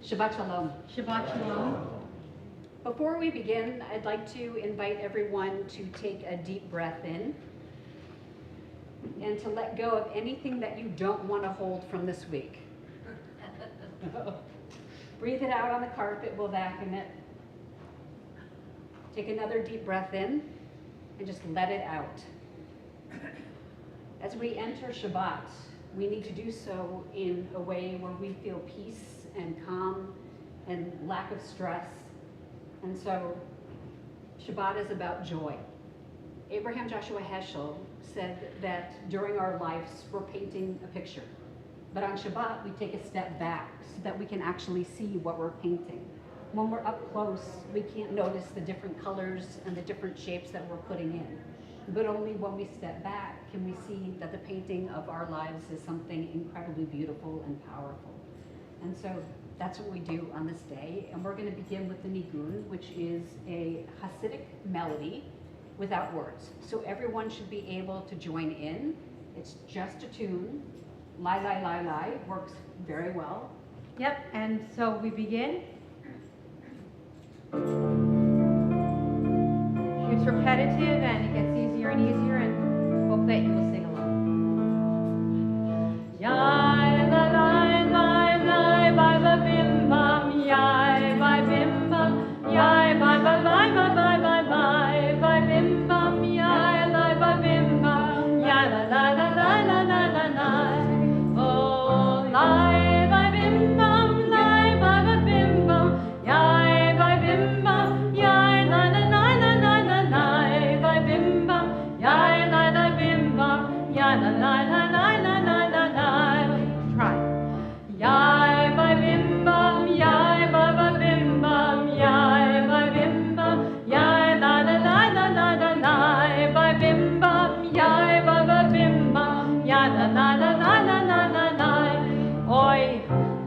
Shabbat Shalom. Shabbat Shalom. Before we begin, I'd like to invite everyone to take a deep breath in and to let go of anything that you don't want to hold from this week. Breathe it out on the carpet, we'll vacuum it. Take another deep breath in and just let it out. As we enter Shabbat, we need to do so in a way where we feel peace and calm and lack of stress. And so Shabbat is about joy. Abraham Joshua Heschel said that during our lives, we're painting a picture. But on Shabbat, we take a step back so that we can actually see what we're painting. When we're up close, we can't notice the different colors and the different shapes that we're putting in. But only when we step back can we see that the painting of our lives is something incredibly beautiful and powerful. And so that's what we do on this day. And we're going to begin with the Nigun, which is a Hasidic melody without words. So everyone should be able to join in. It's just a tune. Lai, lai, lai, lai works very well. Yep, and so we begin. It's repetitive and it gets easier and easier, and hope that you will sing along. Yai, la, la, la, la, ba, ba, bim, bam, yai, ba, bim, bam, yai, ba, ba, ba, ba, ba, ba, ba, ba, bim, bam, yai, la, ba, bim, bam, yai, la, la, la, la, la, la, la, la. Oh, lai, ba, bim, bam, lai, ba, ba, bim, bam, yai, ba, bim, bam, yai, la, la, la, la, la, la, la, ba, bim, bam, yai, la, la, bim, bam, yai, la, la, la, la, la, la, la, la. Try. Yai, ba, bim, bam, yai, ba, ba, bim, bam, yai, ba, bim, bam, yai, la, la, la, la, la, la, la, ba, bim, bam, yai, ba, ba, bim, bam, yai, la, la, la, la, la, la, la, la. Oi,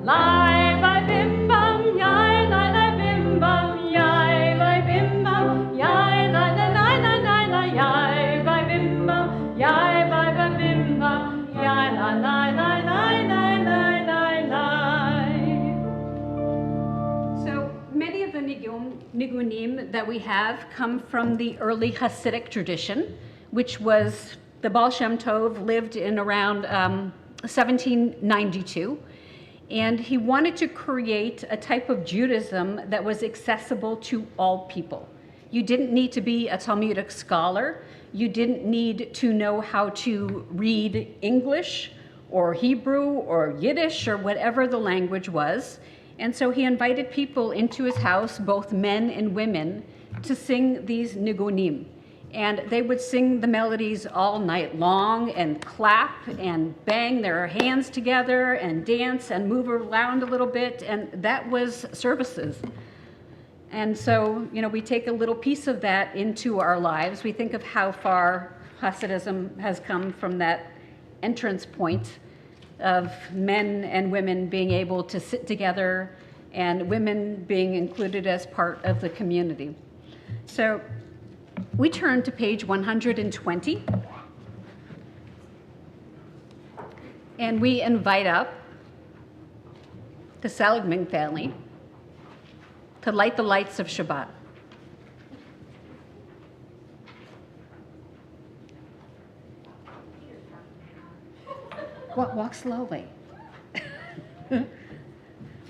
lai, ba, bim, bam, yai, la, la, bim, bam, yai, ba, bim, bam, yai, la, la, la, la, la, la, yai, ba, bim, bam, yai, ba, ba, bim, bam, yai, la, la, la, la, la, la, la, la. So many of the Nigunim that we have come from the early Hasidic tradition, which was the Baal Shem Tov lived in around 1792. And he wanted to create a type of Judaism that was accessible to all people. You didn't need to be a Talmudic scholar. You didn't need to know how to read English or Hebrew or Yiddish or whatever the language was. And so he invited people into his house, both men and women, to sing these Nigunim. And they would sing the melodies all night long and clap and bang their hands together and dance and move around a little bit. And that was services. And so, we take a little piece of that into our lives. We think of how far Hasidism has come from that entrance point of men and women being able to sit together and women being included as part of the community. So we turn to page 120, and we invite up the Seligman family to light the lights of Shabbat. Walk slowly.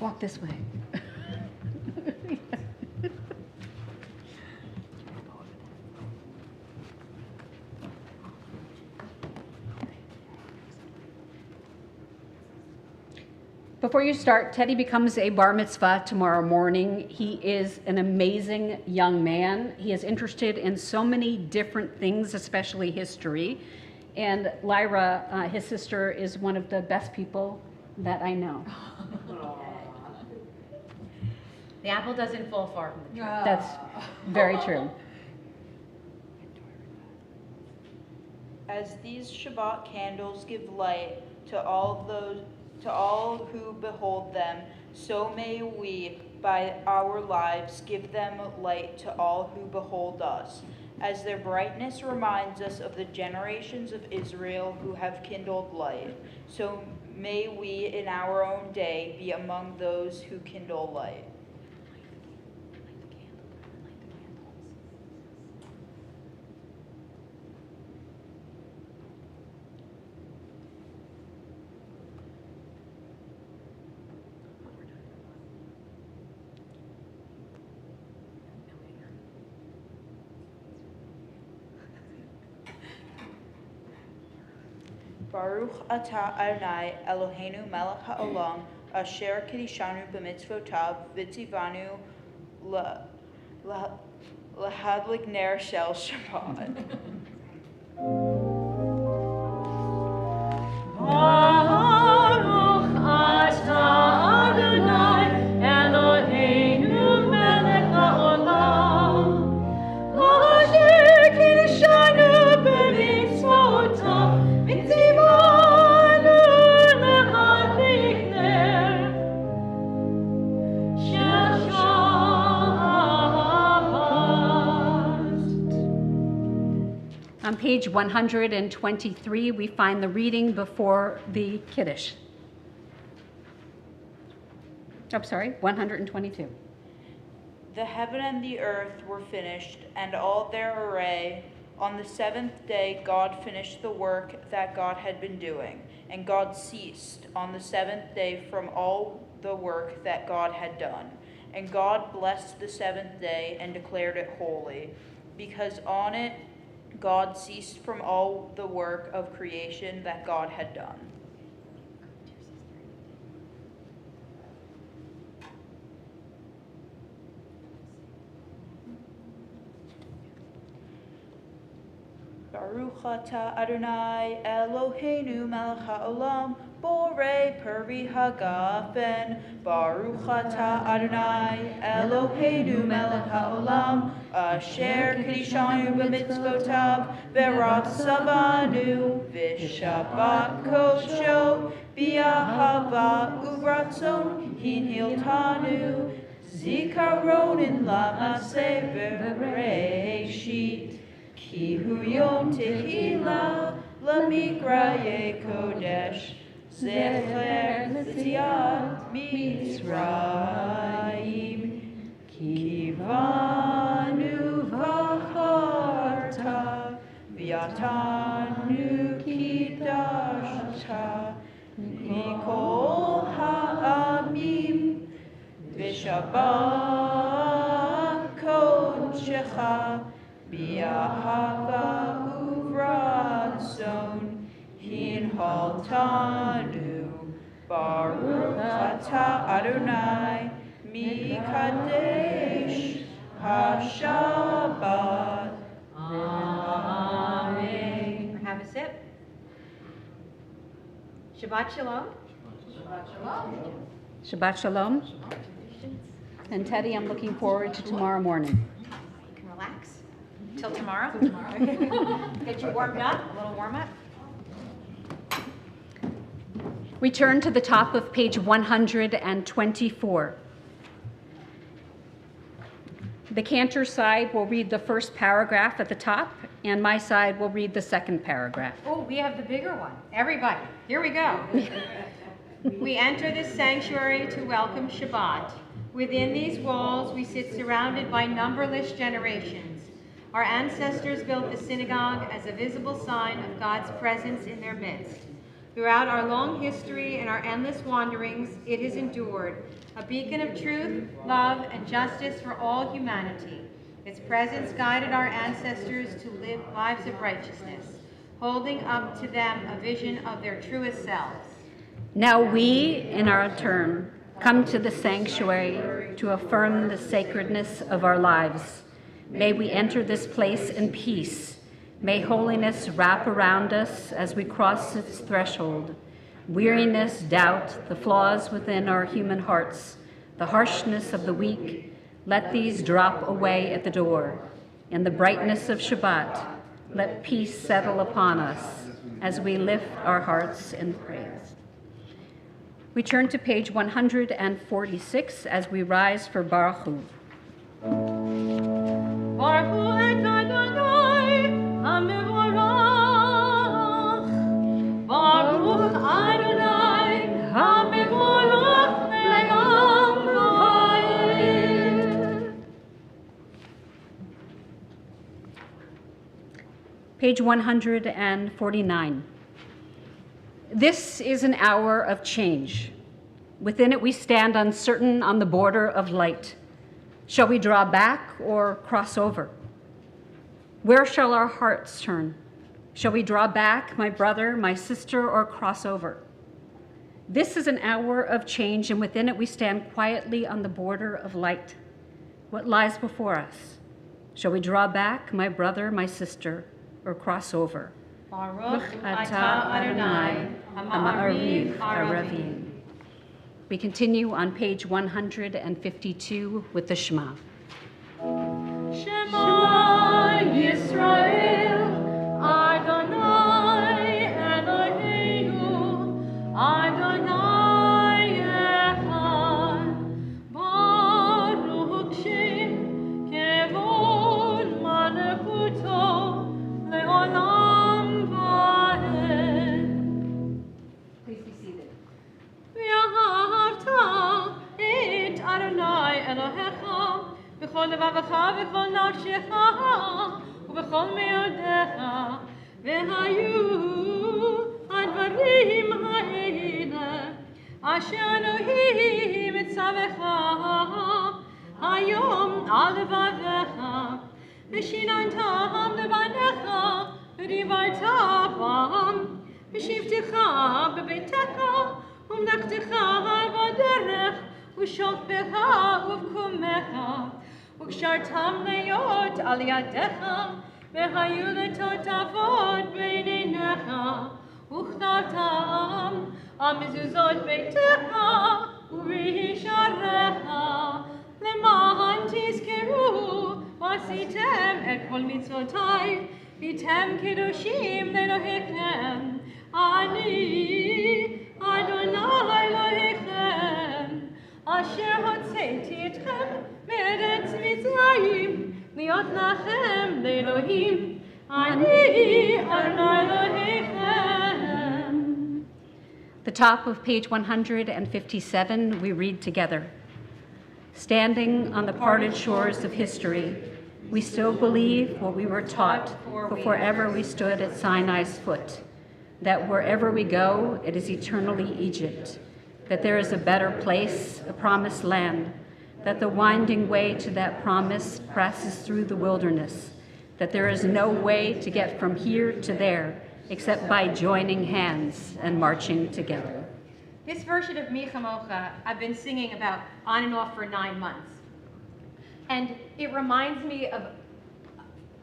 Walk this way. Before you start, Teddy becomes a bar mitzvah tomorrow morning. He is an amazing young man. He is interested in so many different things, especially history. And Lyra, his sister, is one of the best people that I know. The apple doesn't fall far from the tree. That's very true. As these Shabbat candles give light to all who behold them, so may we, by our lives, give them light to all who behold us. As their brightness reminds us of the generations of Israel who have kindled light, so may we in our own day be among those who kindle light. Baruch atah Adonai Eloheinu melech haolam asher kiddushanu b'mitzvotav v'tzivanu lahadlik ner shel Shabbat. Baruch atah Adonai Eloheinu melech haolam asher kiddushanu b'mitzvotav v'tzivanu lahadlik ner shel Shabbat. On page 123, we find the reading before the Kiddush. Oh, sorry, 122. The heaven and the earth were finished, and all their array. On the seventh day God finished the work that God had been doing, and God ceased on the seventh day from all the work that God had done. And God blessed the seventh day and declared it holy, because on it God ceased from all the work of creation that God had done. Baruch atah Adonai Eloheinu melech haolam borei peri hagafen. Baruch atah Adonai Eloheinu melech haolam asher kiddushanu b'mitzvotav v'ratzavanu v'shabbat kodsho b'ahava uvratzon hinhiltanu zikaronin la'aseh v'reishit. Ki hu yom tehila lamikraye kodesh zecher l'tziat Mitzrayim kivanu v'charta v'yatanu kidashta mikol ha'amim v'shabbat kodshecha Bi'ahava uvratzon hinhaltanu Baruch atah Adonai mikadesh hashabbat. Amen. Have a sip. Shabbat shalom. Shabbat Shalom. And Teddy, I'm looking forward to tomorrow morning. You can relax till tomorrow. Get you warmed up, a little warm up. We turn to the top of page 124. The Cantor side will read the first paragraph at the top, and my side will read the second paragraph. Oh, we have the bigger one. Everybody, here we go. We enter this sanctuary to welcome Shabbat. Within these walls, we sit surrounded by numberless generations. Our ancestors built the synagogue as a visible sign of God's presence in their midst. Throughout our long history and our endless wanderings, it has endured, a beacon of truth, love, and justice for all humanity. Its presence guided our ancestors to live lives of righteousness, holding up to them a vision of their truest selves. Now we, in our turn, come to the sanctuary to affirm the sacredness of our lives. May we enter this place in peace. May holiness wrap around us as we cross its threshold. Weariness, doubt, the flaws within our human hearts, the harshness of the weak, let these drop away at the door. In the brightness of Shabbat, let peace settle upon us as we lift our hearts in praise. We turn to page 146 as we rise for Baruch Hu. Baruch Hu et Adonai HaMevorach. Baruch Adonai page 149. This is an hour of change. Within it we stand uncertain on the border of light. Shall we draw back or cross over? Where shall our hearts turn? Shall we draw back, my brother, my sister, or cross over? This is an hour of change, and within it we stand quietly on the border of light. What lies before us? Shall we draw back, my brother, my sister, or cross over? Baruch atah Adonai, ha'ma'ariv ha'ravim. We continue on page 152 with the Shema. Shema Yisrael, Adonai Eloheinu, Adonai Echad, Baruch Shem Kevod Malachuto Le'olam Va'ed. Please be seated. ואהבת את אדוני אלוהיך בכל לבבך ובכל נפשך ובכל מאודיך, והיו הדברים האלה אשר אלוהים מצווך היום על לבביך, ושיננתם לבניך ודיברת בם בשבתך בביתך ומלאכתך בדרך ושוכבך ובקומך, וקשרתם להיות על ידיך, והיו לטוטפות בין עיניך, וכתבתם על מזוזות ביתך ובשעריך, למען תזכרו ועשיתם את כל מצוותיי, והייתם קדושים לאלוהיכם. אני אדוני אלוהיכם, אשר הוצאתי אתכם מארץ מצרים, להיות לכם לאלוהים. אני אדוני אלוהיכם. The top of page 157, we read together. Standing on the parted shores of history, we still believe what we were taught before ever we stood at Sinai's foot, that wherever we go, it is eternally Egypt, that there is a better place, a promised land, that the winding way to that promise passes through the wilderness, that there is no way to get from here to there except by joining hands and marching together. This version of Mi Chamocha I've been singing about on and off for 9 months. And it reminds me of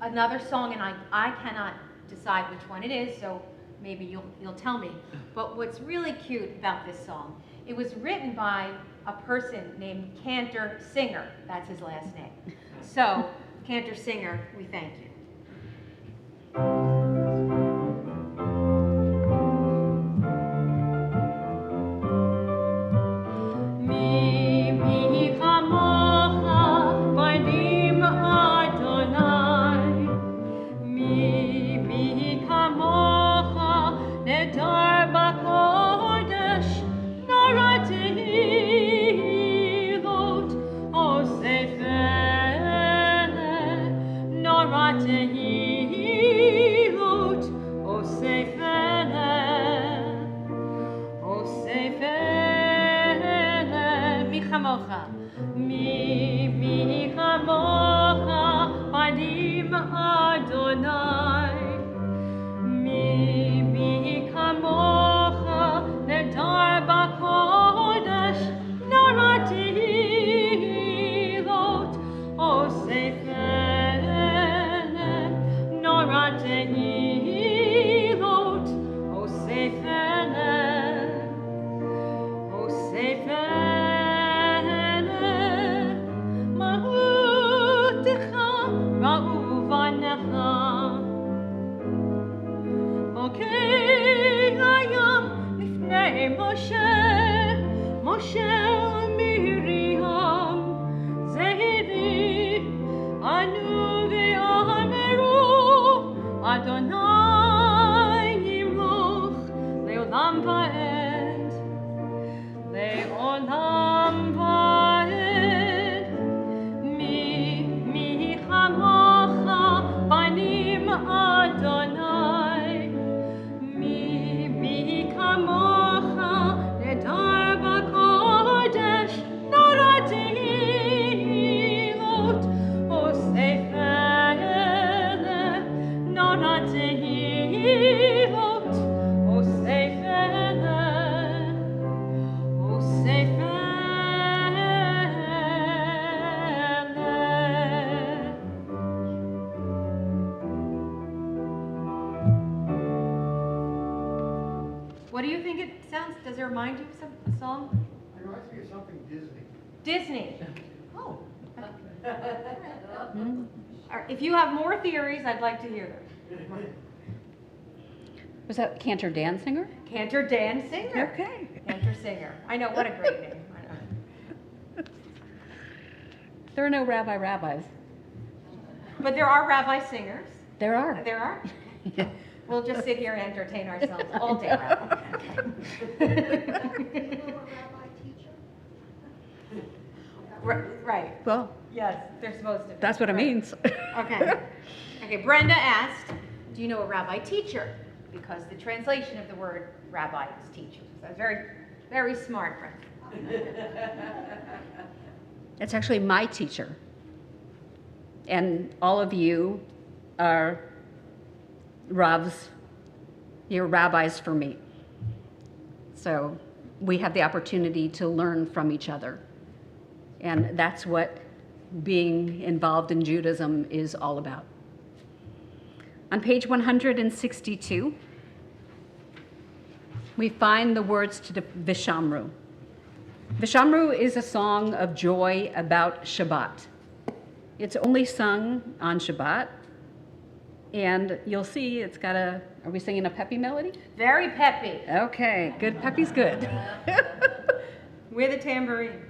another song, and I cannot decide which one it is, so maybe you'll tell me. But what's really cute about this song, it was written by a person named Cantor Singer. That's his last name. So, Cantor Singer, we thank you. Adonai does it remind you of a song? It reminds me of something Disney. Disney. Oh. All right, if you have more theories, I'd like to hear them. Was that Cantor Dan Singer? Cantor Dan Singer. Okay. Cantor Singer. I know, what a great name. I know. There are no rabbis. But there are rabbi singers. There are. There are? We'll just sit here and entertain ourselves all day, Rabbi. Right. Well, Yes, they're supposed to be. that's what it Right. means. Okay. Okay, Brenda asked, do you know a rabbi teacher? Because the translation of the word rabbi is teacher. So that's very, very smart, Brenda. It's actually my teacher. And all of you are Ravs. You're rabbis for me. So we have the opportunity to learn from each other. And that's what being involved in Judaism is all about. On page 162, we find the words to the Vishamru. Vishamru is a song of joy about Shabbat. It's only sung on Shabbat, and you'll see it's got are we singing a peppy melody? Very peppy. Okay, good, peppy's good. With a tambourine.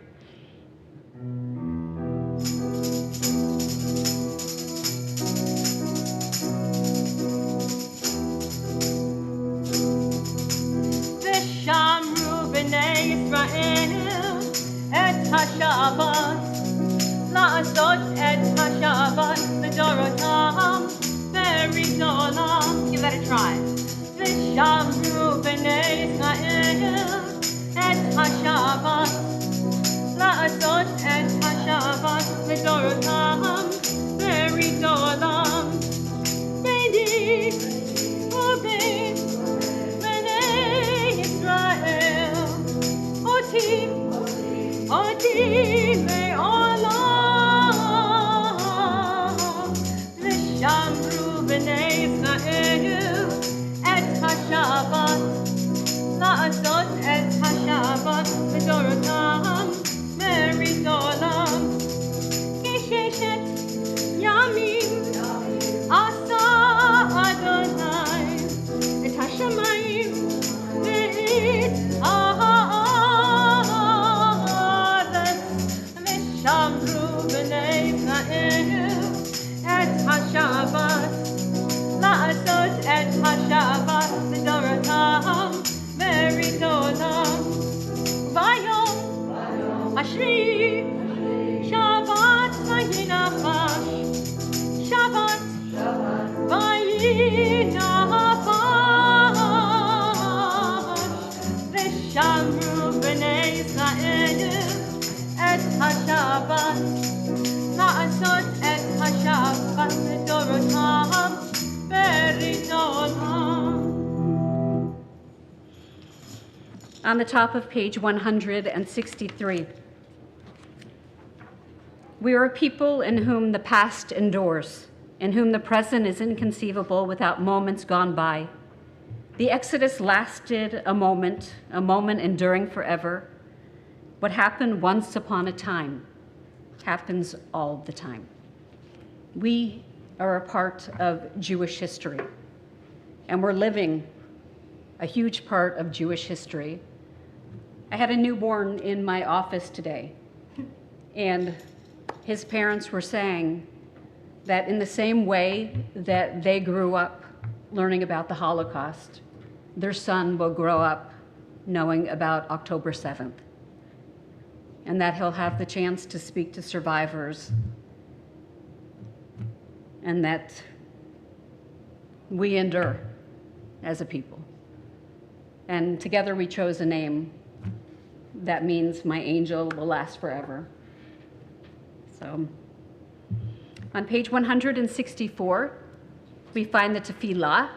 Vishamru b'nei Yisrael et ha-Shabbat la'asot et ha-Shabbat v'dorotam v'ridolam. Give that a try. Vishamru b'nei Yisrael et ha-Shabbat la'asot et ha-Shabbat v'dorotam v'ridolam. Beini u'bein b'nei Yisrael oti me'olam v'shamru b'nei Yisrael et ha-Shabbat la'asot et ha-Shabbat v'dorotam v'ridolam. K'sheshet yamim asa Adonai et ha-shamayim ve'et ha'aretz v'shamru b'nei Yisrael et ha-Shabbat la'asot et ha-Shabbat v'dorotam v'ridolam. Vayom Ashri Shabbat vayinachash Shabbat vayinachash v'shamru b'nei Yisrael et ha-Shabbat la'asot et ha-Shabbat v'dorotam v'ridolam. On the top of page 163, we are a people in whom the past endures, in whom the present is inconceivable without moments gone by. The Exodus lasted a moment enduring forever. What happened once upon a time happens all the time. We are a part of Jewish history, and we're living a huge part of Jewish history. I had a newborn in my office today, and his parents were saying that in the same way that they grew up learning about the Holocaust, their son will grow up knowing about October 7th, and that he'll have the chance to speak to survivors, and that we endure as a people. And together we chose a name that means my angel will last forever. So on page 164, we find the tefillah.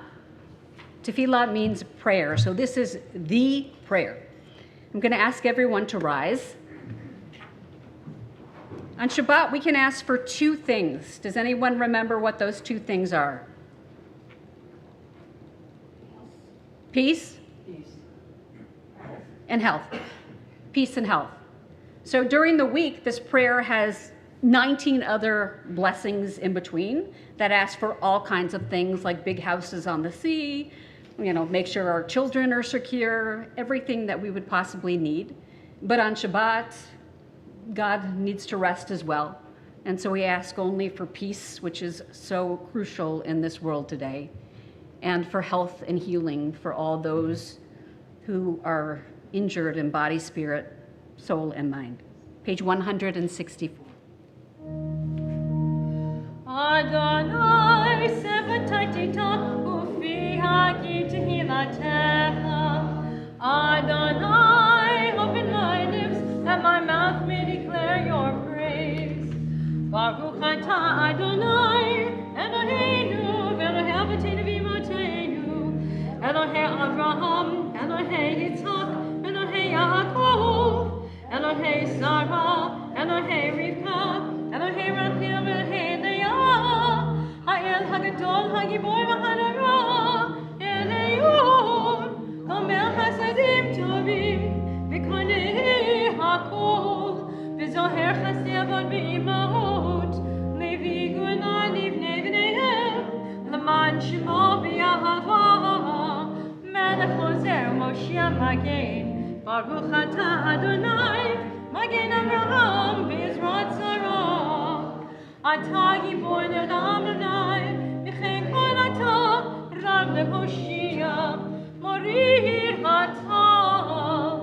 Tefillah means prayer, so this is the prayer. I'm going to ask everyone to rise. On Shabbat, we can ask for two things. Does anyone remember what those two things are? Peace? and health. Peace and health. So during the week, this prayer has 19 other blessings in between that ask for all kinds of things like big houses on the sea, make sure our children are secure, everything that we would possibly need. But on Shabbat, God needs to rest as well. And so we ask only for peace, which is so crucial in this world today, and for health and healing for all those who are injured in body, spirit, soul, and mind. Page 164. Adonai sevatitita ufi hagi tehilatecha. Adonai, open my lips, that my mouth may declare your praise. Baruch atah Adonai, Eloheinu, Elohei Avotenu v'Imotenu, Elohei Avraham, Elohei Yitzhak, Elohei Yaakov, Elohei Sarah, Elohei Rivka, Elohei Rachel, Elohei Leah, Ha'el Hagadol, Hagibor v'Hanara, Eleyun, Gomel Hasadim Tovim, V'konei Hakol, V'zoher Chasevot V'imahot, Levi Guna Livnei V'neihem, L'man Shemo B'Yahava, Melech Ozer Moshe Magen, Baruch atah Adonai, Magen Avraham v'Yizrat Sarah. Atah gibor ne'olam Adonai, Michen kol atah, Rav le'Hoshia, Morir atah.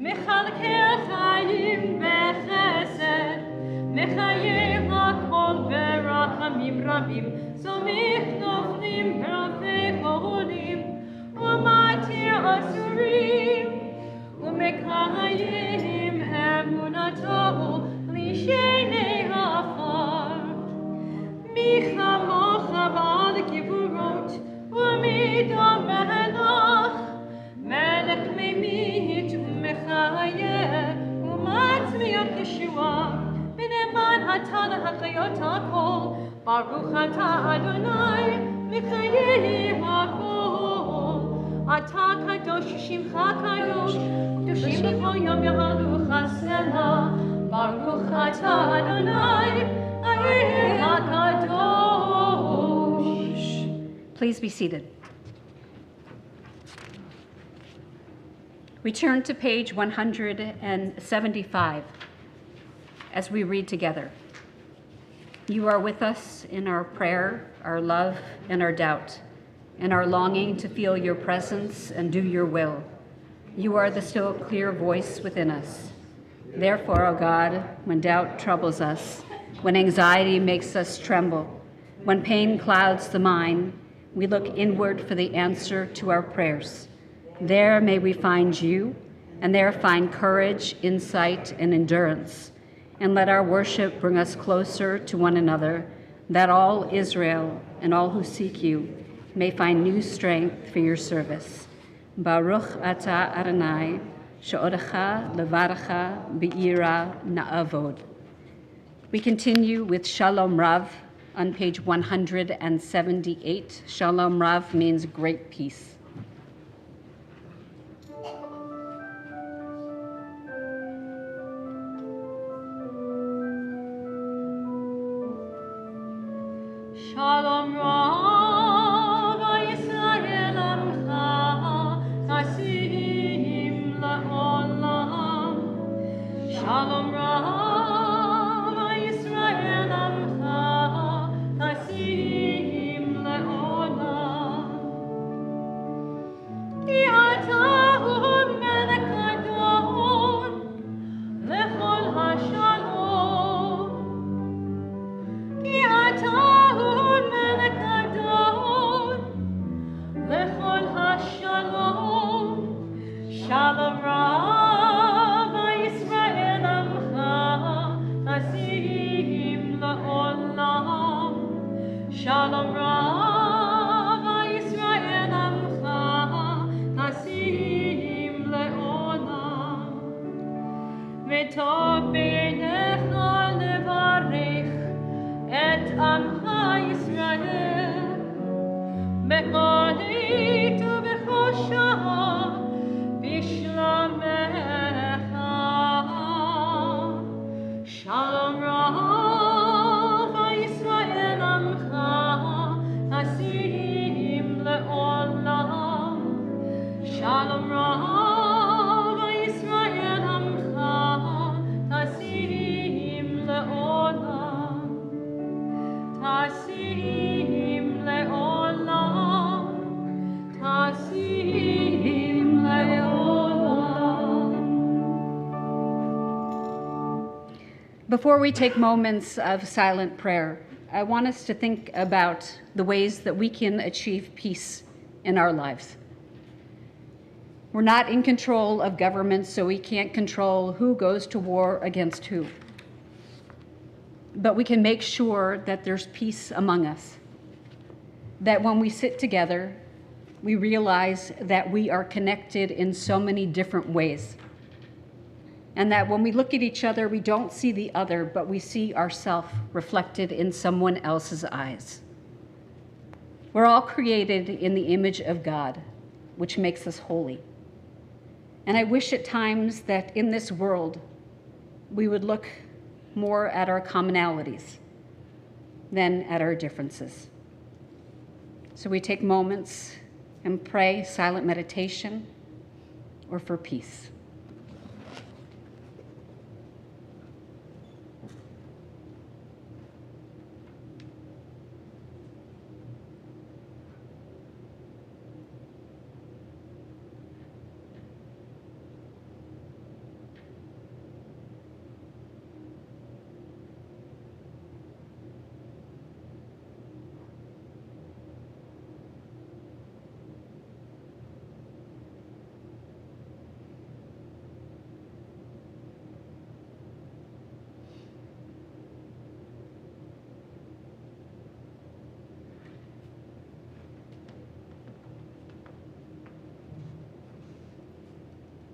Mechalkei chayim b'chesed, Mechayei hakol b'rachamim rabim, Somich noflim b'rafei koholim, Umatir asurim, Umekayim emunato lishenei hafar. Micha mocha ba'al kivurot, Umidam melach, Melech memit umechayeh, Umatzmiot Yeshua, B'neman atah l'hachayot hakol, Baruch atah Adonai, Mechayei hakol. Atah kadosh shimcha kadosh, Kedoshim b'chol yom yahalu chasena, Baruch atah Adonai, Ayeh HaKadosh. Please be seated. We turn to page 175 as we read together. You are with us in our prayer, our love, and our doubt, and our longing to feel your presence and do your will. You are the still clear voice within us. Therefore, O God, when doubt troubles us, when anxiety makes us tremble, when pain clouds the mind, we look inward for the answer to our prayers. There may we find you, and there find courage, insight, and endurance. And let our worship bring us closer to one another, that all Israel and all who seek you may find new strength for your service. Baruch atah Adonai, she'odecha levarecha be'ira na'avod. We continue with Shalom Rav on page 178. Shalom Rav means great peace. Shalom Rav, Yisrael Amcha, Nasim la'olam. Shalom Rav, Yisrael Amcha, Nasim la'olam. Ki atah hu melech adon, lechol hashalom. Ki atah Shalom Rav, Yisrael Amcha, Nasim la'olam. Shalom Rav, Yisrael Amcha, Nasim la'olam. V'tov b'einecha levarech et Amcha Yisrael, be'odit u'b'chosha, Bishlameh. Before we take moments of silent prayer, I want us to think about the ways that we can achieve peace in our lives. We're not in control of government, so we can't control who goes to war against who. But we can make sure that there's peace among us, that when we sit together, we realize that we are connected in so many different ways. And that when we look at each other, we don't see the other, but we see ourselves reflected in someone else's eyes. We're all created in the image of God, which makes us holy. And I wish at times that in this world, we would look more at our commonalities than at our differences. So we take moments and pray silent meditation or for peace.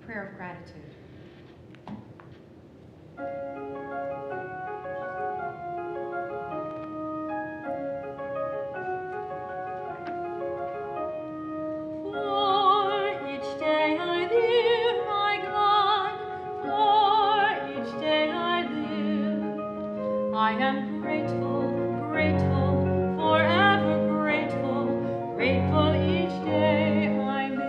Prayer of gratitude. For each day I live, my God, for each day I live, I am grateful, grateful, forever grateful, grateful each day I live.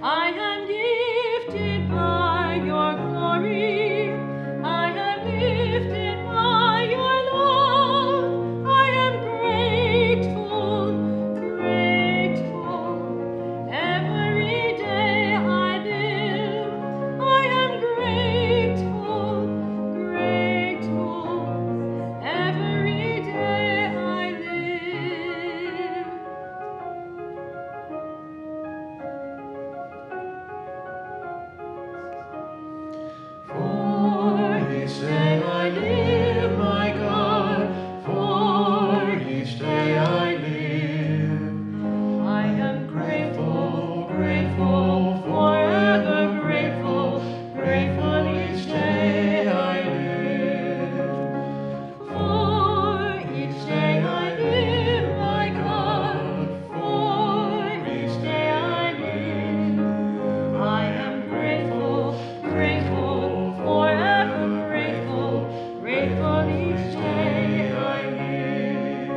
I am gifted by your glory, I am lifted by your love, I am grateful, grateful, every day I live, I am grateful, grateful, every day I live. For each day I live, my God, for each day I live. I am grateful, grateful, forever grateful, grateful each day I live. For each day I live, my God, for each day I live. I am grateful, grateful, forever grateful, grateful each day I live.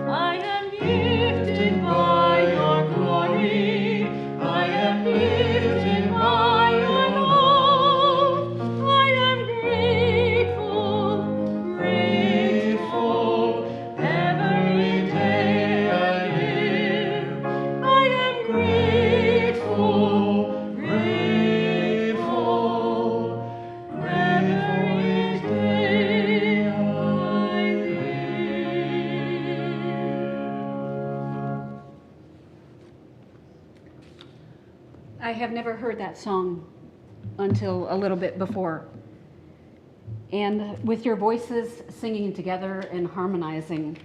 I am lifted by your glory, I am lifted by your love, I am grateful, grateful, every day I live, I am grateful, grateful, every day I live. I have never heard that song until a little bit before. And with your voices singing together and harmonizing,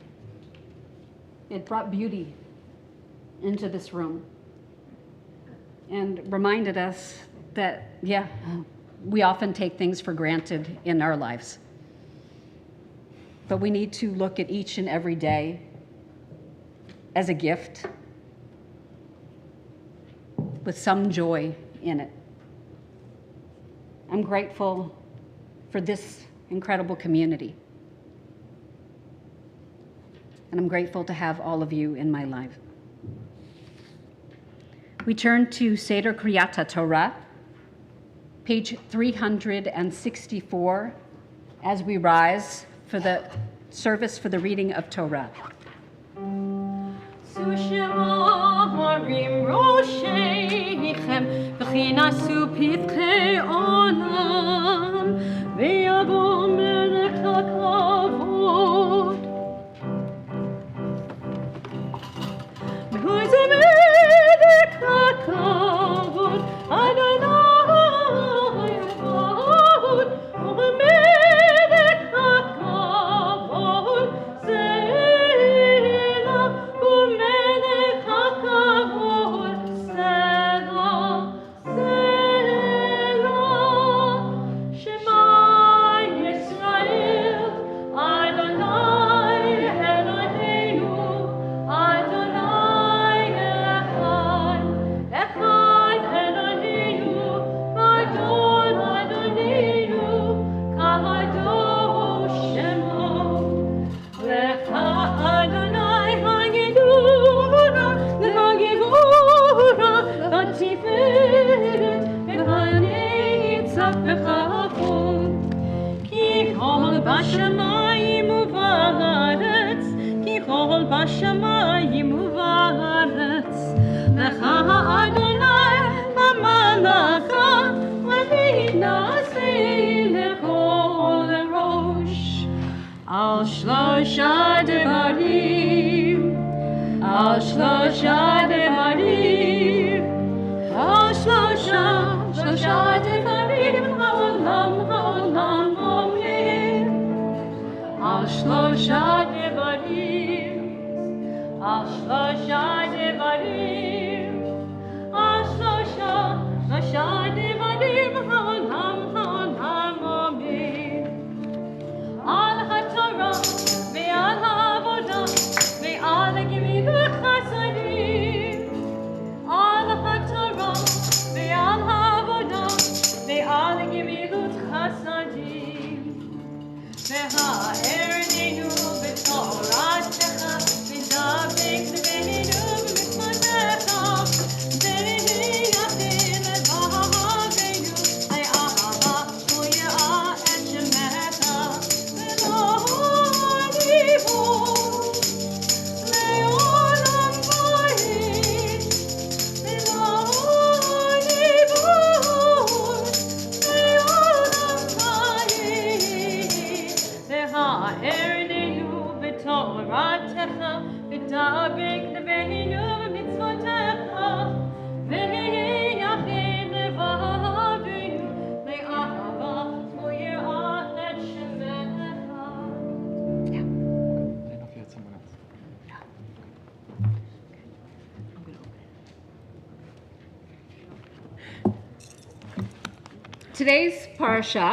it brought beauty into this room and reminded us that, yeah, we often take things for granted in our lives. But we need to look at each and every day as a gift with some joy in it. I'm grateful for this incredible community. And I'm grateful to have all of you in my life. We turn to Seder Kriyat Torah, page 364, as we rise for the service for the reading of Torah. Sushema Harim Rosheichem וכי נשאו פתחי עולם, ויבוא מלך הכבוד. והוא זה מלך הכבוד, אדוני הכבוד, ומלך הכבוד, סלע, ומלך הכבוד, סלע, סלע. שמע ישראל, אדוני אלוהינו, אדוני אחד, אחד אלוהינו, גדול אדוננו, קדוש שמו. לך אדוני הגדולה, והגבורה, והתפארת, והנצח וכבוד. כי כל בשמיים ובארץ, כי כל בשמיים ובארץ, לך אדוני המלאכה, ונשא לכל ראש. על שלושה דברים, על שלושה דברים, על שלושה דברים, העולם עומד. על שלושה דברים, על שלושה דברים, על שלושה דברים, העולם עומד. על התורה ועל העבודה ועל גמילות חסדים. על התורה ועל העבודה ועל גמילות חסדים. והערנו בתורתך ודבק לבנו במצוותיך. ונהייתם לבבינו, אי אהבה תוירה את שמך. ולא ניבוא לעולם בית, ולא ניבוא לעולם בית. והערנו בתורתך ודבק לבנו במצוותיך. ונהייתם לבבינו, לאהבה תוירה את שמך. I don't know if you had someone else. Today's parsha,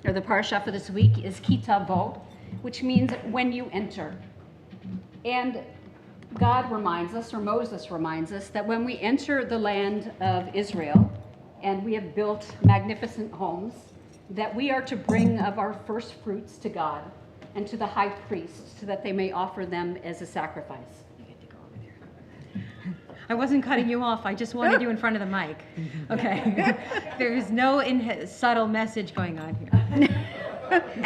or the parsha for this week, is Kitavo, which means when you enter. And God reminds us, or Moses reminds us, that when we enter the land of Israel, and we have built magnificent homes, that we are to bring of our first fruits to God and to the high priest, so that they may offer them as a sacrifice. I wasn't cutting you off. I just wanted you in front of the mic. Okay. There's no subtle message going on here.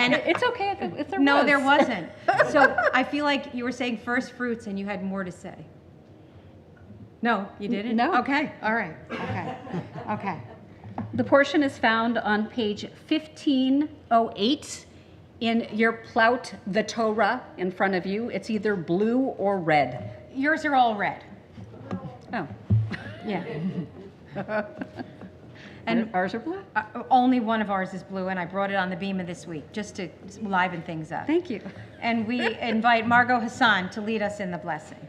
And it's okay if there No, was. there wasn't. So I feel like you were saying first fruits and you had more to say. No, you didn't? No. Okay. All right. Okay. Okay. The portion is found on page 1508 in your Plout the Torah in front of you. It's either blue or red. Yours are all red. Oh. Yeah. And ours are blue? Only one of ours is blue, and I brought it on the Bima this week just to liven things up. Thank you. And we invite Margot Hassan to lead us in the blessing.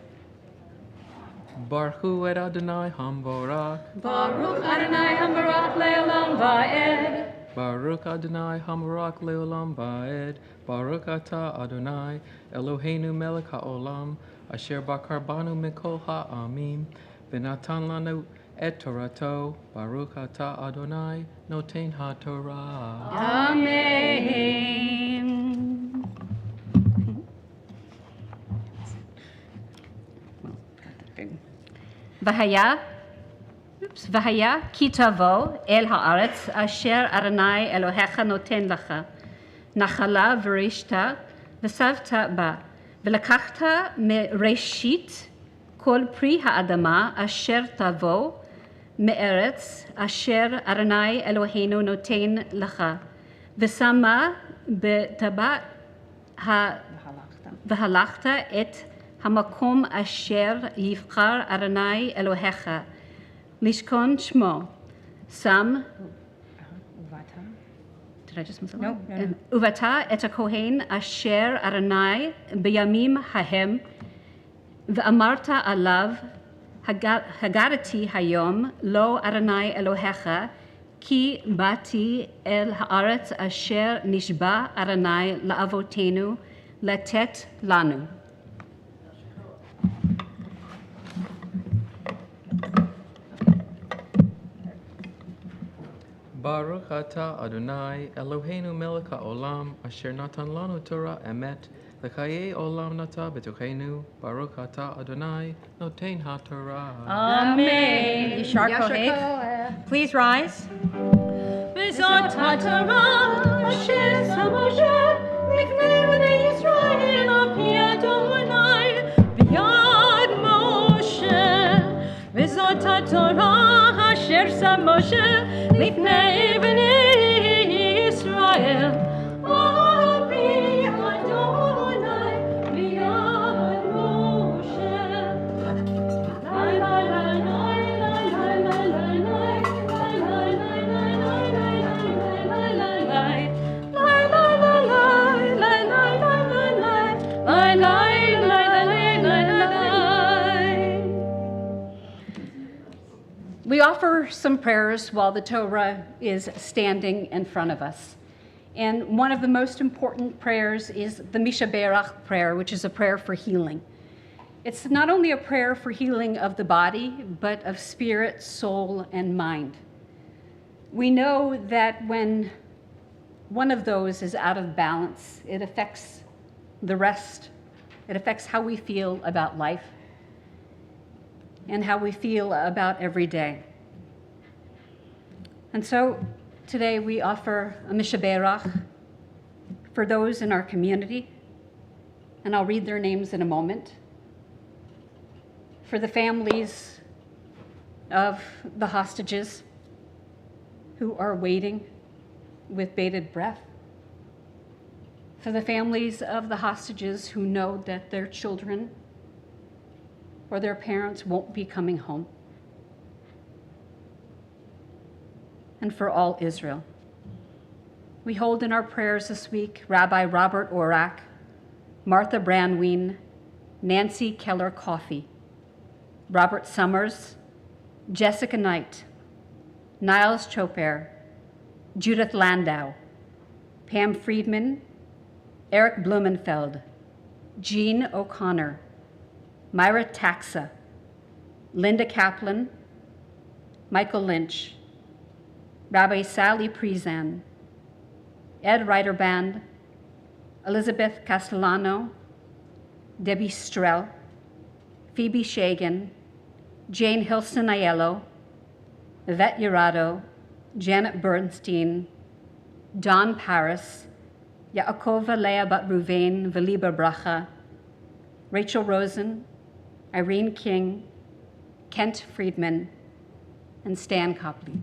Baruch Hu et Adonai Hamborach. Baruch Adonai Hambarach Le'olam Va'ed. Baruch Adonai Hamborach Le'olam Va'ed. Baruch Ata Adonai Eloheinu Melech HaOlam Asher Bakar Banu Mikol Ha'amim V'natan Lanu et Torato. Baruch Ata Adonai Noten HaTorah. Amen. והיה כי תבוא אל הארץ אשר אדוני אלוהיך נותן לך נחלה ורשת וסבת בה ולקחת מראשית כל פרי האדמה אשר תבוא מארץ אשר אדוני אלוהינו נותן לך, ושמה בטבעת והלכת את המקום אשר יבחר אדוני אלוהיך לשכון שמו, שם Did I just miss a line? No. ובאת את הכהן אשר אדוני בימים ההם, ואמרת עליו, הגדתי היום לו אדוני אלוהיך, כי באתי אל הארץ אשר נשבע אדוני לאבותינו לתת לנו. Baruch atah Adonai Eloheinu melech haolam asher natan lanu Torah emet l'chayei olam nata b'tochenu. Baruch atah Adonai noten haTorah. Amen. Yishar Kohen. Please rise. וזאת התורה אשר שם משה לפני בני ישראל על פי אדוני ביד משה. וזאת התורה אשר שם משה לפני בני ישראל על פי אדוני ביד משה. לי לי We offer some prayers while the Torah is standing in front of us. And one of the most important prayers is the Mishaberach prayer, which is a prayer for healing. It's not only a prayer for healing of the body, but of spirit, soul, and mind. We know that when one of those is out of balance, it affects the rest. It affects how we feel about life and how we feel about every day. And so today we offer a Mishaberach for those in our community, and I'll read their names in a moment. For the families of the hostages who are waiting with bated breath. For the families of the hostages who know that their children or their parents won't be coming home. And for all Israel. We hold in our prayers this week Rabbi Robert Orak, Martha Brandwein, Nancy Keller Coffey, Robert Summers, Jessica Knight, Niles Choper, Judith Landau, Pam Friedman, Eric Blumenfeld, Jean O'Connor, Myra Taxa, Linda Kaplan, Michael Lynch, Rabbi Sally Prezan, Ed Reiterband, Elizabeth Castellano, Debbie Strell, Phoebe Shagan, Jane Hilson Aiello, Yvette Urado, Janet Bernstein, Don Paris, Yaakova Leah Bat Ruvain Veliba Bracha, Rachel Rosen, Irene King, Kent Friedman, and Stan Copley.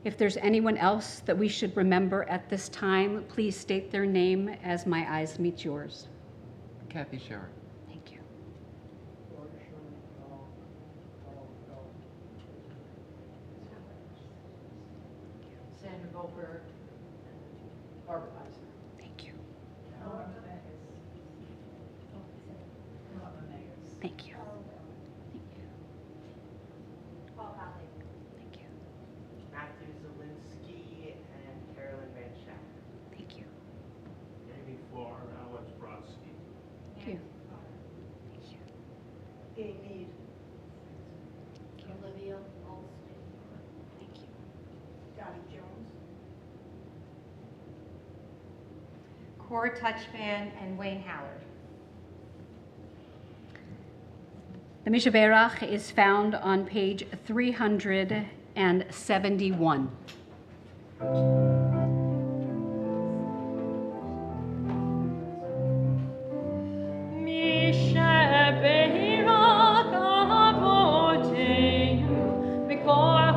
If there's anyone else that we should remember at this time, please state their name as my eyes meet yours. Kathy Scherer. Thank you. Sandra Goldberg, Barbara Kaiser. Thank you. Thank you. Thank you. Thank you. Matthew Zielinski and Carolyn Van Schack. Thank you. Amy Farr, Alex Brodsky. Thank you. Thank you. Gay Mead. Olivia Olstein. Thank you. Dottie Jones. Cora Touchman and Wayne Howard. The Mishaberach is found on page 371. Mishaberach Avoteinu, Mikor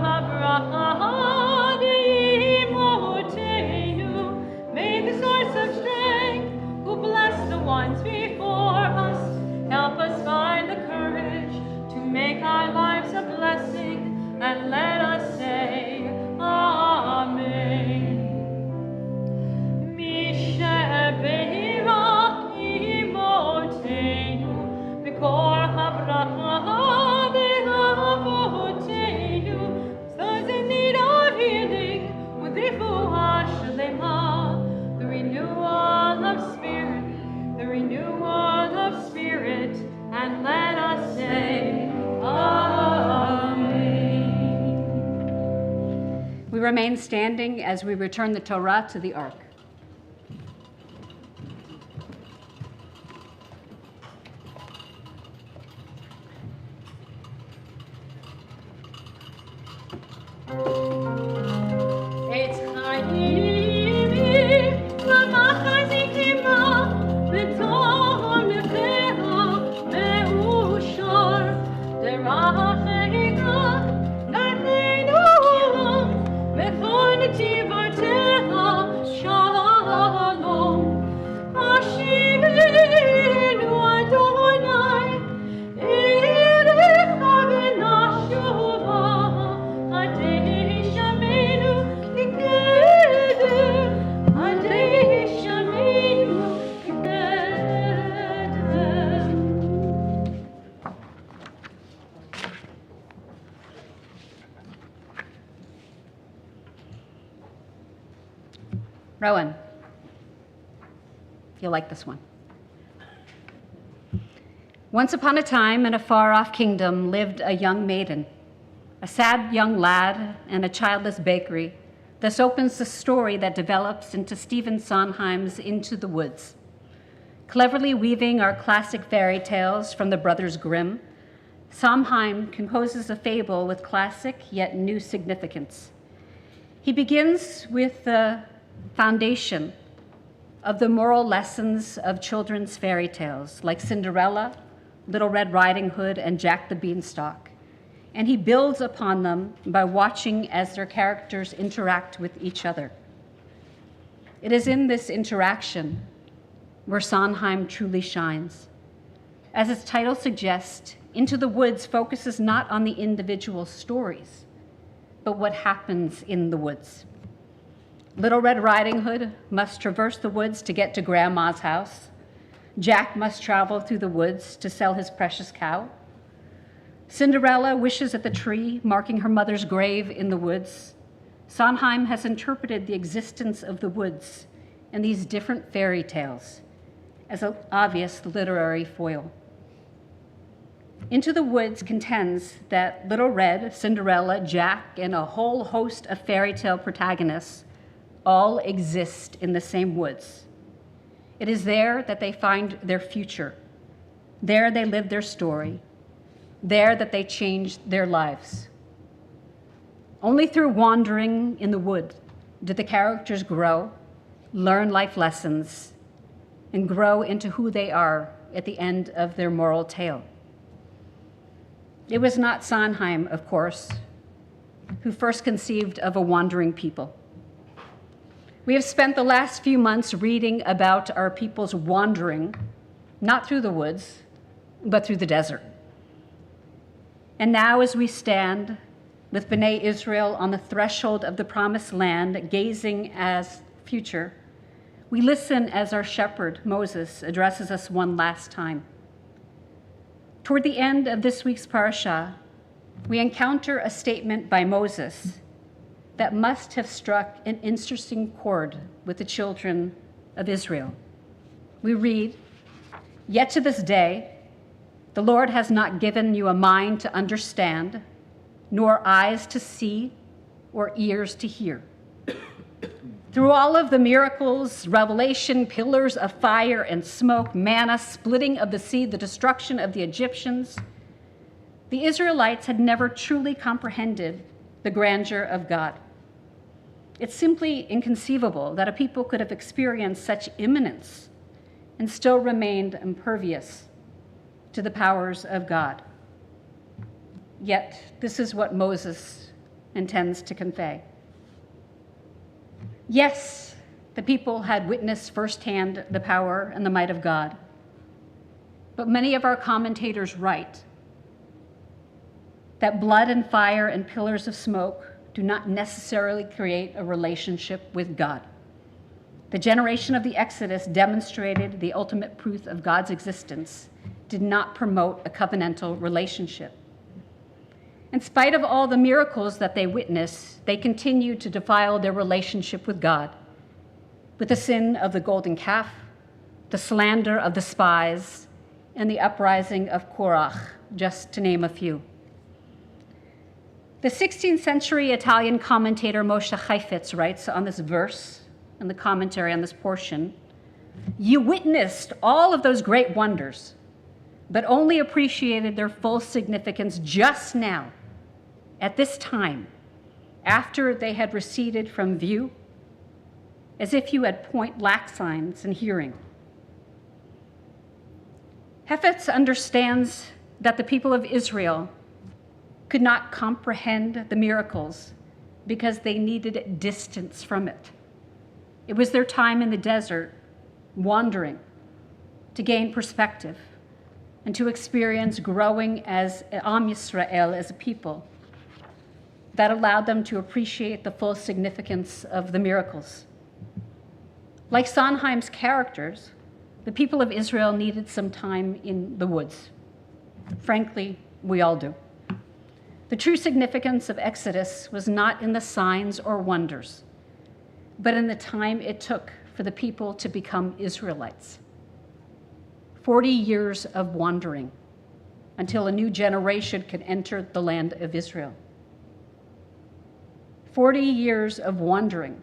we remain standing as we return the Torah to the ark. Rowan, you'll like this one. Once upon a time in a far-off kingdom lived a young maiden, a sad young lad, and a childless bakery. This opens the story that develops into Stephen Sondheim's Into the Woods. Cleverly weaving our classic fairy tales from the Brothers Grimm, Sondheim composes a fable with classic yet new significance. He begins with the foundation of the moral lessons of children's fairy tales like Cinderella, Little Red Riding Hood, and Jack the Beanstalk. And he builds upon them by watching as their characters interact with each other. It is in this interaction where Sondheim truly shines. As its title suggests, Into the Woods focuses not on the individual stories, but what happens in the woods. Little Red Riding Hood must traverse the woods to get to Grandma's house. Jack must travel through the woods to sell his precious cow. Cinderella wishes at the tree, marking her mother's grave in the woods. Sondheim has interpreted the existence of the woods in these different fairy tales as an obvious literary foil. Into the Woods contends that Little Red, Cinderella, Jack, and a whole host of fairy tale protagonists all exist in the same woods. It is there that they find their future. There they live their story. There that they change their lives. Only through wandering in the wood do the characters grow, learn life lessons, and grow into who they are at the end of their moral tale. It was not Sondheim, of course, who first conceived of a wandering people. We have spent the last few months reading about our people's wandering, not through the woods, but through the desert. And now as we stand with B'nai Israel on the threshold of the promised land, gazing as future, we listen as our shepherd, Moses, addresses us one last time. Toward the end of this week's parashah, we encounter a statement by Moses that must have struck an interesting chord with the children of Israel. We read, "Yet to this day, the Lord has not given you a mind to understand, nor eyes to see, or ears to hear." Through all of the miracles, revelation, pillars of fire and smoke, manna, splitting of the sea, the destruction of the Egyptians, the Israelites had never truly comprehended the grandeur of God. It's simply inconceivable that a people could have experienced such imminence and still remained impervious to the powers of God. Yet, this is what Moses intends to convey. Yes, the people had witnessed firsthand the power and the might of God, but many of our commentators write that blood and fire and pillars of smoke do not necessarily create a relationship with God. The generation of the Exodus demonstrated the ultimate proof of God's existence, did not promote a covenantal relationship. In spite of all the miracles that they witnessed, they continued to defile their relationship with God, with the sin of the golden calf, the slander of the spies, and the uprising of Korach, just to name a few. The 16th century Italian commentator Moshe Chaifetz writes on this verse, in the commentary on this portion, "You witnessed all of those great wonders, but only appreciated their full significance just now, at this time, after they had receded from view, as if you had point lack signs in hearing." Chaifetz understands that the people of Israel could not comprehend the miracles because they needed distance from it. It was their time in the desert, wandering, to gain perspective and to experience growing as Am Yisrael, as a people, that allowed them to appreciate the full significance of the miracles. Like Sondheim's characters, the people of Israel needed some time in the woods. Frankly, we all do. The true significance of Exodus was not in the signs or wonders, but in the time it took for the people to become Israelites. 40 years of wandering until a new generation could enter the land of Israel. 40 years of wandering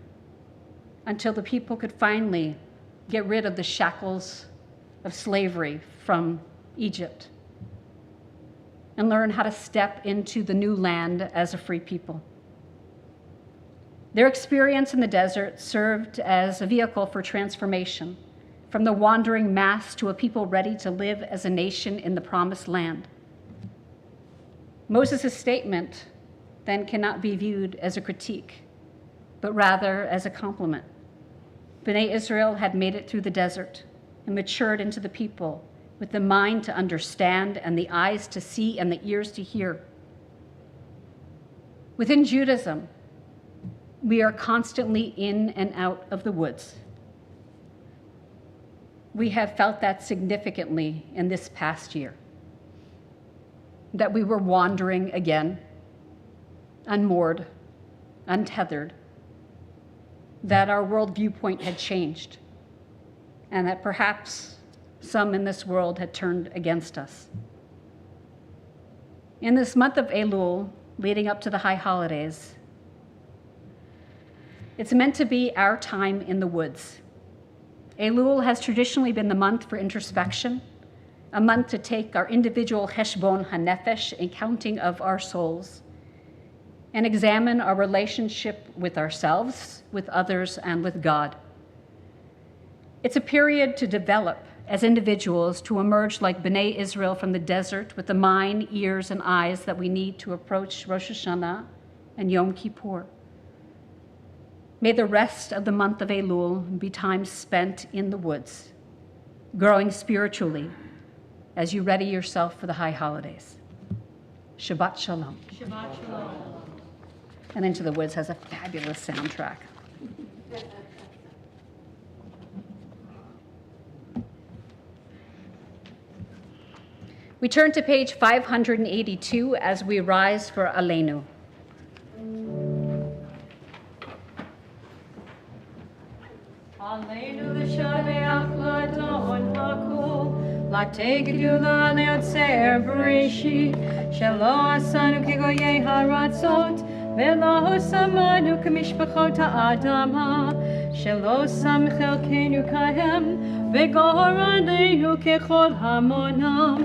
until the people could finally get rid of the shackles of slavery from Egypt and learn how to step into the new land as a free people. Their experience in the desert served as a vehicle for transformation, from the wandering mass to a people ready to live as a nation in the promised land. Moses' statement then cannot be viewed as a critique, but rather as a compliment. Bnei Israel had made it through the desert and matured into the people with the mind to understand and the eyes to see and the ears to hear. Within Judaism, we are constantly in and out of the woods. We have felt that significantly in this past year, that we were wandering again, unmoored, untethered, that our world viewpoint had changed, and that perhaps some in this world had turned against us. In this month of Elul, leading up to the high holidays, it's meant to be our time in the woods. Elul has traditionally been the month for introspection, a month to take our individual Heshbon HaNefesh, a counting of our souls, and examine our relationship with ourselves, with others, and with God. It's a period to develop as individuals, to emerge like Bnei Israel from the desert with the mind, ears, and eyes that we need to approach Rosh Hashanah and Yom Kippur. May the rest of the month of Elul be time spent in the woods, growing spiritually as you ready yourself for the high holidays. Shabbat Shalom. Shabbat Shalom. And Into the Woods has a fabulous soundtrack. We turn to page 582 as we rise for Aleinu. Aleinu l'shabeach l'adon hakol, l'tei gedula le'otzer b'reishi, shelo asanu kegoyei haratzot, ve'lo samanu k'mishpachot ha'adama, shelo sam chelkeinu kahem, ve'gor aleinu kechol hamonam,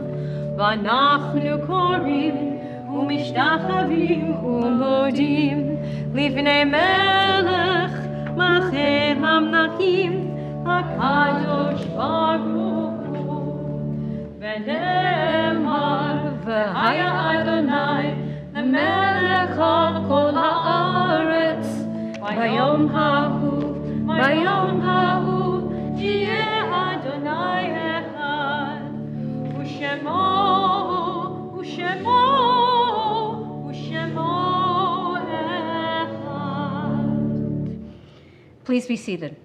v'anachnu korim, u'mishtachavim u'modim, livnei melech, Machir Hamnachim, HaKadosh Baruch Hu. V'nemar v'haya Adonai, L'melech al kol ha'aretz. V'yom hahu, Yeh Adonai echad. U'shemo, U'shemo, U'shemo. Please be seated.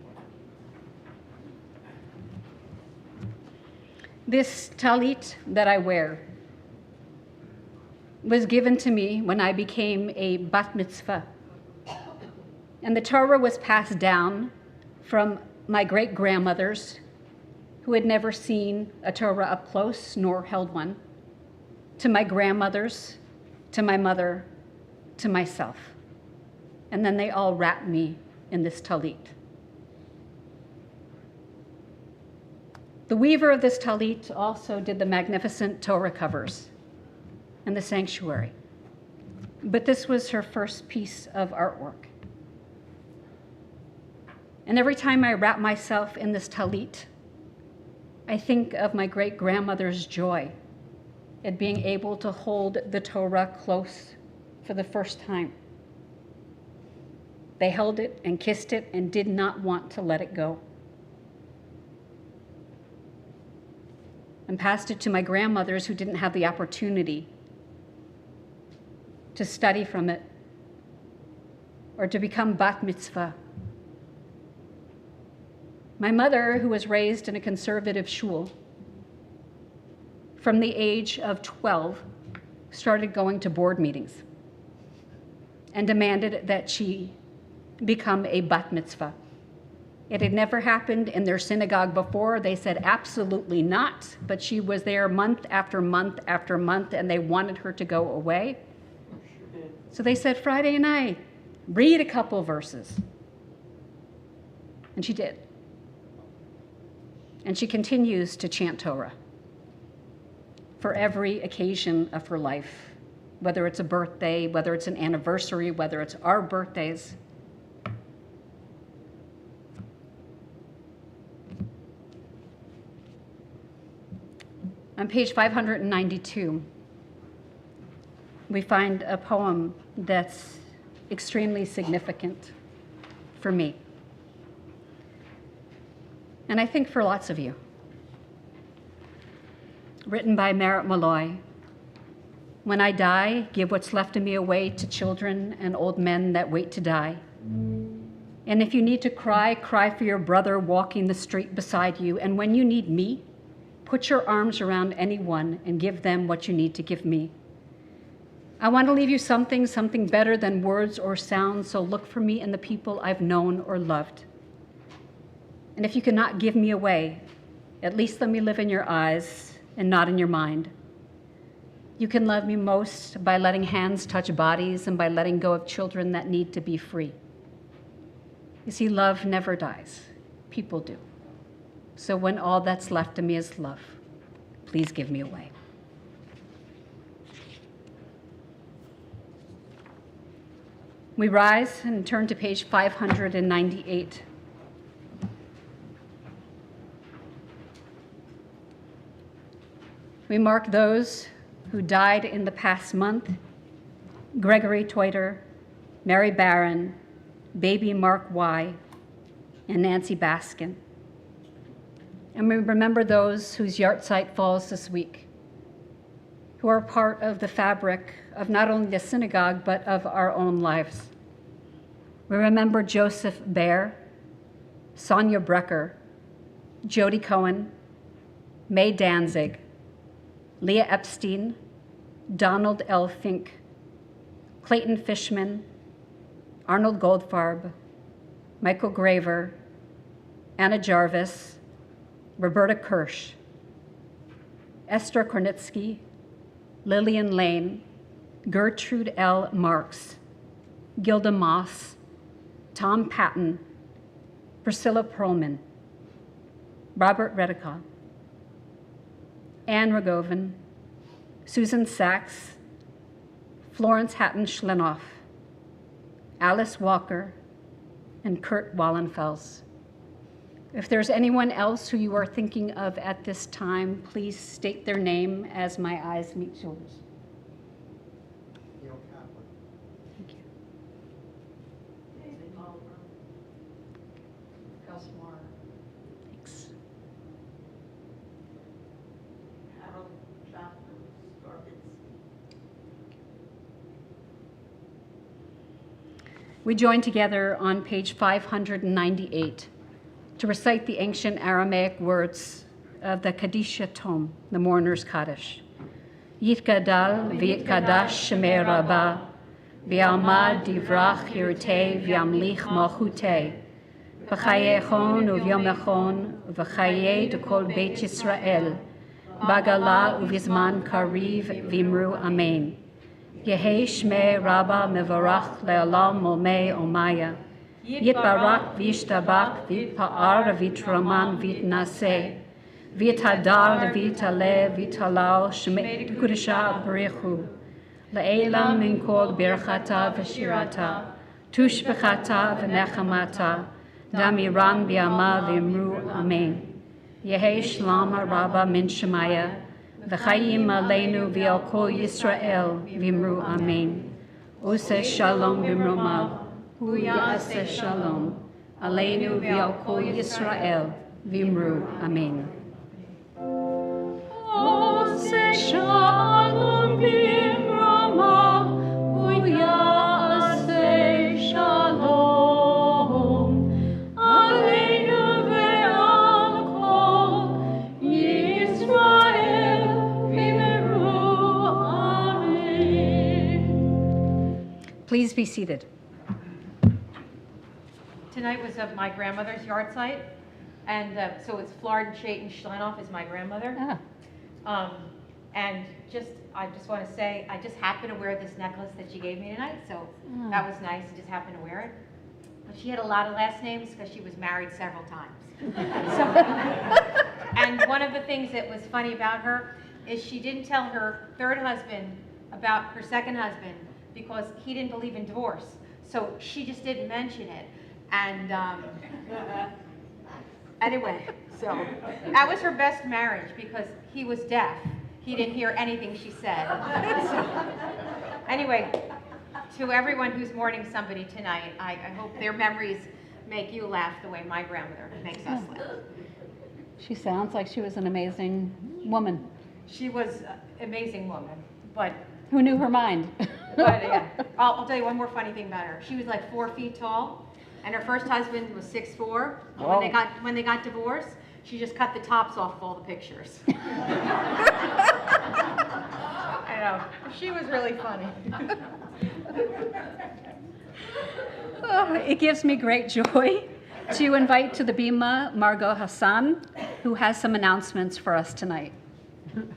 This talit that I wear was given to me when I became a bat mitzvah. And the Torah was passed down from my great-grandmothers, who had never seen a Torah up close nor held one, to my grandmothers, to my mother, to myself. And then they all wrapped me in this talit. The weaver of this talit also did the magnificent Torah covers in the sanctuary. But this was her first piece of artwork. And every time I wrap myself in this talit, I think of my great-grandmother's joy at being able to hold the Torah close for the first time. They held it and kissed it and did not want to let it go. And passed it to my grandmothers who didn't have the opportunity to study from it or to become bat mitzvah. My mother, who was raised in a conservative shul, from the age of 12, started going to board meetings and demanded that she become a bat mitzvah. It had never happened in their synagogue before. They said absolutely not, but she was there month after month after month, and they wanted her to go away. So they said, Friday night, read a couple verses. And she did. And she continues to chant Torah for every occasion of her life, whether it's a birthday, whether it's an anniversary, whether it's our birthdays. On page 592, we find a poem that's extremely significant for me. And I think for lots of you. Written by Merit Malloy. When I die, give what's left of me away to children and old men that wait to die. And if you need to cry, cry for your brother walking the street beside you. And when you need me, put your arms around anyone and give them what you need to give me. I want to leave you something better than words or sounds, so look for me in the people I've known or loved. And if you cannot give me away, at least let me live in your eyes and not in your mind. You can love me most by letting hands touch bodies and by letting go of children that need to be free. You see, love never dies. People do. So when all that's left of me is love, please give me away. We rise and turn to page 598. We mark those who died in the past month: Gregory Toiter, Mary Barron, baby Mark Y., and Nancy Baskin. And we remember those whose yahrzeit falls this week, who are part of the fabric of not only the synagogue, but of our own lives. We remember Joseph Baer, Sonia Brecker, Jody Cohen, May Danzig, Leah Epstein, Donald L. Fink, Clayton Fishman, Arnold Goldfarb, Michael Graver, Anna Jarvis, Roberta Kirsch, Esther Kornitsky, Lillian Lane, Gertrude L. Marks, Gilda Moss, Tom Patton, Priscilla Perlman, Robert Redicott, Anne Rogovin, Susan Sachs, Florence Hatton Schlenoff, Alice Walker, and Kurt Wallenfels. If there's anyone else who you are thinking of at this time, please state their name as my eyes meet yours. Thank you. David Oliver. Gus Marr. Thanks. Harold Chapman. We join together on page 598 to recite the ancient Aramaic words of the Kadisha Tom, the mourner's Kaddish. Yitgadal v'yitkadash shemei Rabbah, v'yamad divrach hirtei v'yamlich malchutei, v'chayechon uvyomechon v'chayei dekol Beit Yisrael, bagala uvizman kariv v'imru amen. Yehi Shmei Rabba Mevarach Le'olam Omei Omaya. Yitbarak Vishtabak Vitpa'ar Vitraman Vitnase. Vitadar Vitale Vitalal Shmei Kudisha Berichu. Le'elam min kol birchata v'shirata. Tushbechata v'nechamata. Damiran bi'ama v'imru Amen. Yehi Shlama Rabba min Shemaya. V'chayim aleinu v'al kol Yisrael v'imru Amen. Ose shalom b'mromav. Hu ya'aseh shalom. Aleinu v'al kol Yisrael v'imru Amen. Ose shalom b'mromav. Hu ya'aseh shalom. Aleinu v'al kol Yisrael v'imru Amen. Please be seated. Tonight was my grandmother's yard site, and so it's Flard Chayton Schleinoff is my grandmother. And I just want to say, I just happened to wear this necklace that she gave me tonight, so that was nice. I just happened to wear it. But she had a lot of last names because she was married several times. And one of the things that was funny about her is she didn't tell her third husband about her second husband because he didn't believe in divorce. So she just didn't mention it. And anyway, so that was her best marriage because he was deaf. He didn't hear anything she said. So, anyway, to everyone who's mourning somebody tonight, I hope their memories make you laugh the way my grandmother makes us laugh. She sounds like she was an amazing woman. She was an amazing woman, but Who knew her mind? yeah, I'll tell you one more funny thing about her. She was like 4 feet tall, and her first husband was 6'4". And when they got divorced, she just cut the tops off of all the pictures. I know. She was really funny. Oh, it gives me great joy to invite to the Bima Margot Hassan, who has some announcements for us tonight. You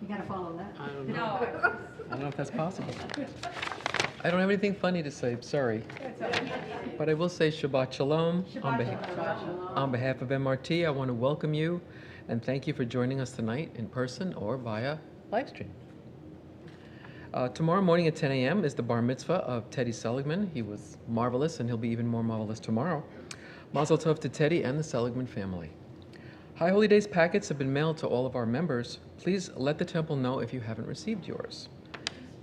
gotta follow that. I don't know. I don't know if that's possible. I don't have anything funny to say, sorry. But I will say Shabbat Shalom. On behalf of MRT, I want to welcome you and thank you for joining us tonight in person or via live stream. Tomorrow morning at 10 a.m. is the bar mitzvah of Teddy Seligman. He was marvelous and he'll be even more marvelous tomorrow. Mazel tov to Teddy and the Seligman family. High Holy Days packets have been mailed to all of our members. Please let the temple know if you haven't received yours.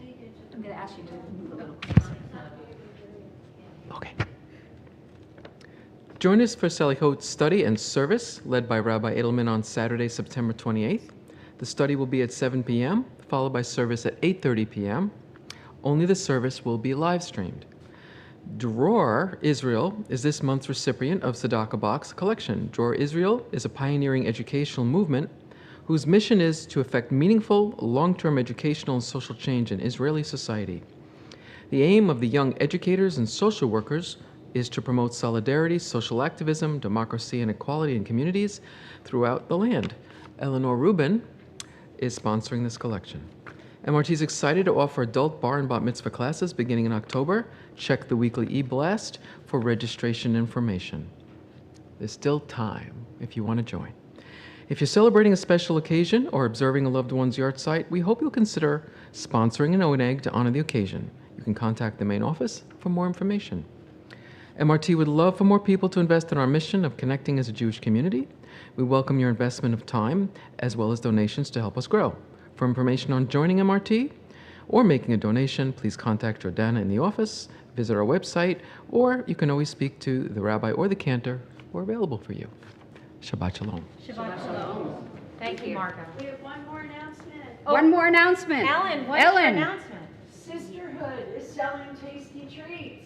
I'm going to ask you to move a little closer. Okay. Join us for Selichot's study and service led by Rabbi Edelman on Saturday, September 28th. The study will be at 7 p.m., followed by service at 8:30 p.m. Only the service will be live streamed. Dror Israel is this month's recipient of Tzedakah Box collection. Dror Israel is a pioneering educational movement whose mission is to effect meaningful, long-term educational and social change in Israeli society. The aim of the young educators and social workers is to promote solidarity, social activism, democracy, and equality in communities throughout the land. Eleanor Rubin is sponsoring this collection. MRT is excited to offer adult bar and bat mitzvah classes beginning in October. Check the weekly e-blast for registration information. There's still time if you want to join. If you're celebrating a special occasion or observing a loved one's yard site, we hope you'll consider sponsoring an oneg to honor the occasion. You can contact the main office for more information. MRT would love for more people to invest in our mission of connecting as a Jewish community. We welcome your investment of time as well as donations to help us grow. For information on joining MRT or making a donation, please contact Jordana in the office, visit our website, or you can always speak to the Rabbi or the Cantor. We're available for you. Shabbat Shalom. Shabbat Shalom. Thank you, Margo. We have one more announcement. One more announcement. Ellen, what's your Ellen. announcement? Sisterhood is selling tasty treats.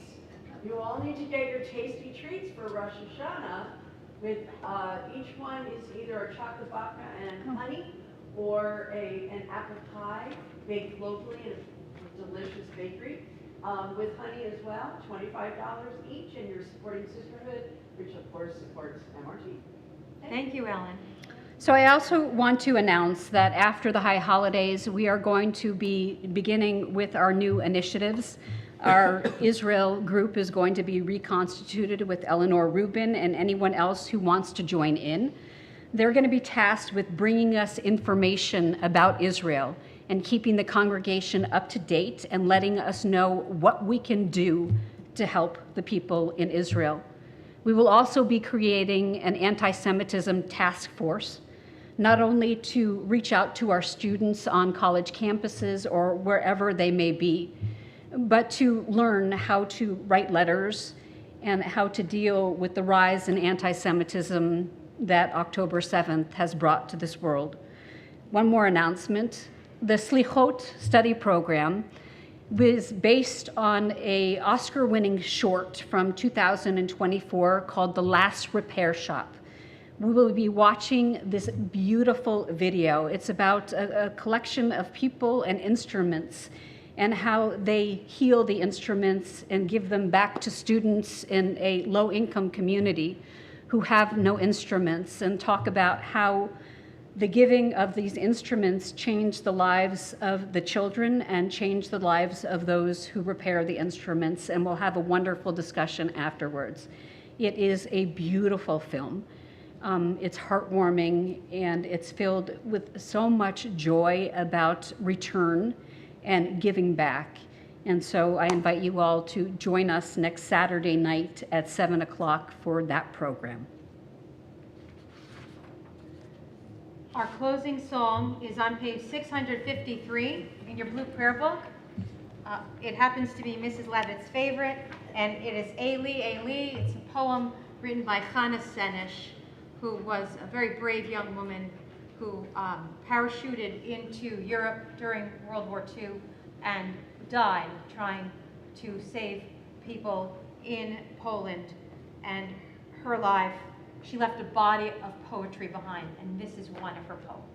You all need to get your tasty treats for Rosh Hashanah. With each one is either a chocolate vodka and honey, or an apple pie baked locally in a delicious bakery with honey as well. $25 each, and you're supporting Sisterhood, which of course supports MRT. Thank you, Ellen. So I also want to announce that after the high holidays, we are going to be beginning with our new initiatives. Our Israel group is going to be reconstituted with Eleanor Rubin and anyone else who wants to join in. They're going to be tasked with bringing us information about Israel and keeping the congregation up to date and letting us know what we can do to help the people in Israel. We will also be creating an anti-Semitism task force, not only to reach out to our students on college campuses or wherever they may be, but to learn how to write letters and how to deal with the rise in anti-Semitism that October 7th has brought to this world. One more announcement. The Slichot study program was based on an Oscar-winning short from 2024 called The Last Repair Shop. We will be watching this beautiful video. It's about a collection of people and instruments and how they heal the instruments and give them back to students in a low-income community who have no instruments, and talk about how the giving of these instruments changed the lives of the children and changed the lives of those who repair the instruments, and we'll have a wonderful discussion afterwards. It is a beautiful film. It's heartwarming, and it's filled with so much joy about return and giving back. And so I invite you all to join us next Saturday night at 7 o'clock for that program. Our closing song is on page 653 in your blue prayer book. It happens to be Mrs. Levitt's favorite, and it is Eli, Eli. It's a poem written by Chana Senesh, who was a very brave young woman who parachuted into Europe during World War II and died trying to save people in Poland. And her life, she left a body of poetry behind, and this is one of her poems.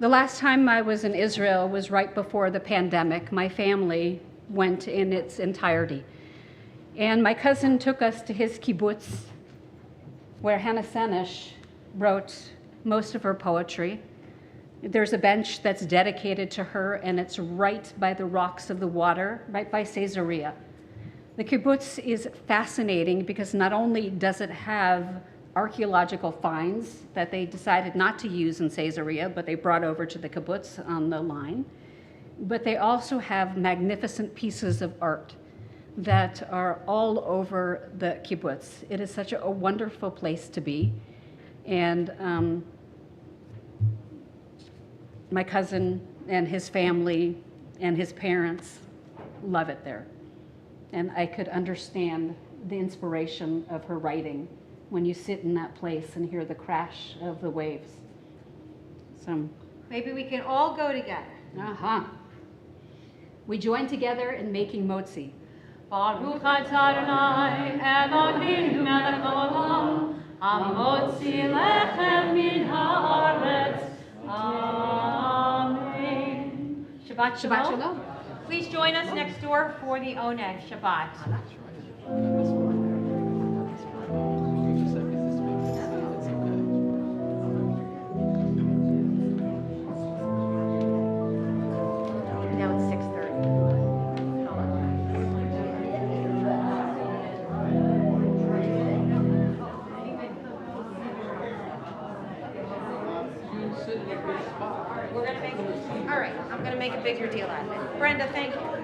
The last time I was in Israel was right before the pandemic. My family went in its entirety. And my cousin took us to his kibbutz, where Hannah Senesh wrote most of her poetry. There's a bench that's dedicated to her, and it's right by the rocks of the water, right by Caesarea. The kibbutz is fascinating because not only does it have archaeological finds that they decided not to use in Caesarea, but they brought over to the kibbutz on the line, but they also have magnificent pieces of art that are all over the kibbutz. It is such a wonderful place to be. And my cousin and his family and his parents love it there. And I could understand the inspiration of her writing when you sit in that place and hear the crash of the waves. So maybe we can all go together. We join together in making motzi. Baruch atah Adonai Eloheinu melech haolam, hamotzi lechem min haaretz. Amen. Shabbat Shabbat Shalom. Shalom. Please join us next door for the Oneg Shabbat. Now it's 6:30. We're gonna make, all right, I'm gonna make a bigger deal out of it. Brenda, thank you.